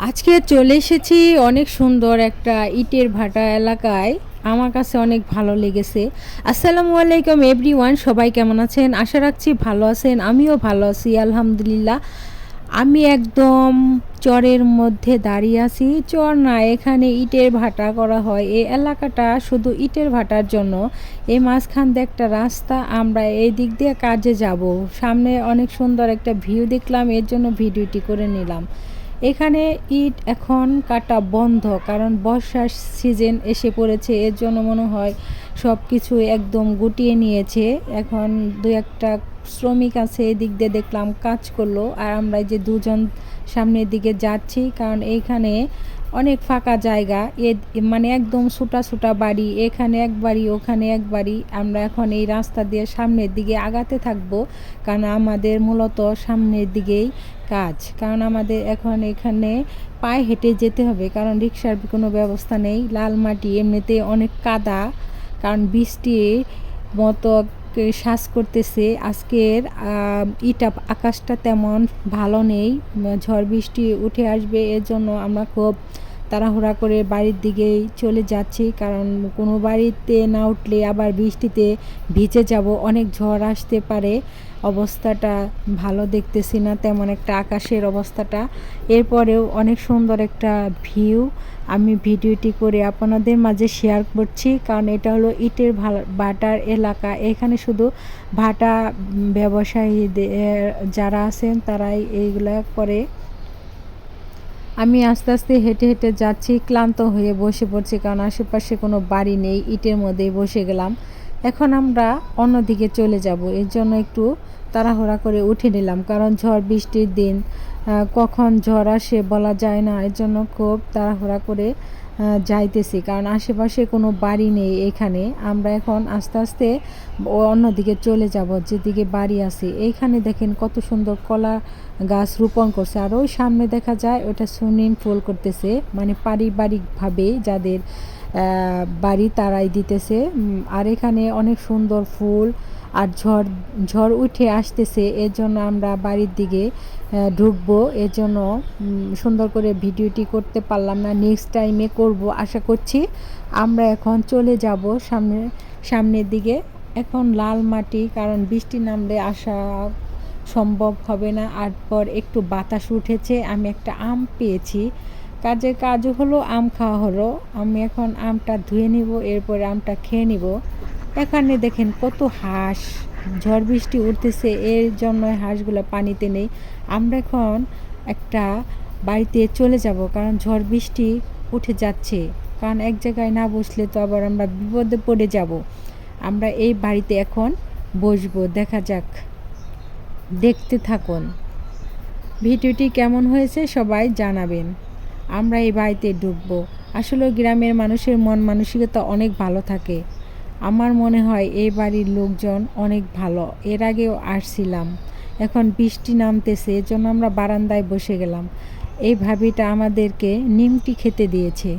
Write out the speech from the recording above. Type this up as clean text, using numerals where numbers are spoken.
আজকে চলে এসেছি অনেক সুন্দর একটা ইটের ভাটা এলাকায়। আমার কাছে অনেক ভালো লেগেছে। আসসালামু আলাইকুম এভরিওয়ান, সবাই কেমন আছেন? আশা রাখছি ভালো আছেন। আমিও ভালো আছি আলহামদুলিল্লাহ। আমি একদম চরের মধ্যে দাঁড়িয়ে আছি। চর না, এখানে ইটের ভাটা করা হয়। এই এলাকাটা শুধু ইটের ভাটার জন্য। এই মাঝখান দিয়ে একটা রাস্তা, আমরা এই দিক দিয়ে কাজে যাব। সামনে অনেক সুন্দর একটা ভিউ দেখলাম, এর জন্য ভিডিওটি করে নিলাম। এখানে ইট এখন কাটা বন্ধ, কারণ বর্ষার সিজন এসে পড়েছে। এর জন্য মনে হয় সব কিছু একদম গুটিয়ে নিয়েছে। এখন দু একটা শ্রমিক আছে, এদিক দিয়ে দেখলাম কাজ করলো। আর আমরা যে দুজন সামনের দিকে যাচ্ছি, কারণ এইখানে অনেক ফাঁকা জায়গা। মানে একদম ছোটা ছোটা বাড়ি, এখানে এক বাড়ি ওখানে এক বাড়ি। আমরা এখন এই রাস্তা দিয়ে সামনের দিকে আগাতে থাকবো, কারণ আমাদের মূলত সামনের দিকেই কাজ। কারণ আমাদের এখন এখানে পায়ে হেঁটে যেতে হবে, কারণ রিক্সার কোনো ব্যবস্থা নেই। লাল মাটি, এমনিতে অনেক কাদা, কারণ বৃষ্টির মতো শ্বাস করতেছে। আজকের আকাশটা তেমন ভালো নেই, ঝড় বৃষ্টি উঠে আসবে। এর জন্য আমরা খুব তাড়াহুড়া করে বাড়ির দিকেই চলে যাচ্ছি, কারণ কোনো বাড়িতে না উঠলে আবার বৃষ্টিতে ভিজে যাব, অনেক ঝড় আসতে পারে। অবস্থাটা ভালো দেখতেছি না তেমন একটা, আকাশের অবস্থাটা। এরপরেও অনেক সুন্দর একটা ভিউ আমি ভিডিওটি করে আপনাদের মাঝে শেয়ার করছি, কারণ এটা হলো ইটের ভাটার এলাকা। এখানে শুধু ভাটা ব্যবসায়ী যারা আছেন তারাই এইগুলা করে। আমি আস্তে আস্তে হেঁটে হেঁটে যাচ্ছি, ক্লান্ত হয়ে বসে পড়ছি, কারণ আশেপাশে কোনো বাড়ি নেই। ইটের মধ্যেই বসে গেলাম। এখন আমরা অন্যদিকে চলে যাব, এর জন্য একটু তাড়াহুড়া করে উঠে নিলাম, কারণ ঝড় বৃষ্টির দিন, কখন ঝড় আসে বলা যায় না। এর জন্য খুব তাড়াহুড়া করে যাইতেছি, কারণ আশেপাশে কোনো বাড়ি নেই এখানে। আমরা এখন আস্তে আস্তে অন্যদিকে চলে যাব, যেদিকে বাড়ি আছে। এইখানে দেখেন কত সুন্দর কলা গাছ রোপণ করছে। আর ওই সামনে দেখা যায় ওটা সুইমিং পুল করতেছে, মানে পারিবারিকভাবে যাদের বাড়ি তারাই দিতেছে। আর এখানে অনেক সুন্দর ফুল, আর ঝড় উঠে আসতেছে। এর জন্য আমরা বাড়ির দিকে ঢুকবো, এর জন্য সুন্দর করে ভিডিওটি করতে পারলাম না। নেক্সট টাইমে করব আশা করছি। আমরা এখন চলে যাব সামনের দিকে। এখন লাল মাটি, কারণ বৃষ্টি নামলে আসা সম্ভব হবে না। আর পর একটু বাতাস উঠেছে, আমি একটা আম পেয়েছি। কাজের কাজও হলো, আম খাওয়া হলো। আমি এখন আমটা ধুয়ে নিব, এরপরে আমটা খেয়ে নিব। এখানে দেখেন কত হাঁস, ঝড় বৃষ্টি উঠতেছে, এর জন্য হাঁসগুলো পানিতে নেই। আমরা এখন একটা বাড়িতে চলে যাব, কারণ ঝড় বৃষ্টি উঠে যাচ্ছে। কারণ এক জায়গায় না বসলে তো আবার আমরা বিপদে পড়ে যাব। আমরা এই বাড়িতে এখন বসবো, দেখা যাক, দেখতে থাকুন। ভিডিওটি কেমন হয়েছে সবাই জানাবেন। আমরা এই বাড়িতে ঢুকবো। আসলে গ্রামের মানুষের মন মানসিকতা অনেক ভালো থাকে। আমার মনে হয় এই বাড়ির লোকজন অনেক ভালো। এর আগেও আসছিলাম। এখন বৃষ্টি নামতেছে, এর জন্য আমরা বারান্দায় বসে গেলাম। এই ভাবিটা আমাদেরকে নিমটি খেতে দিয়েছে।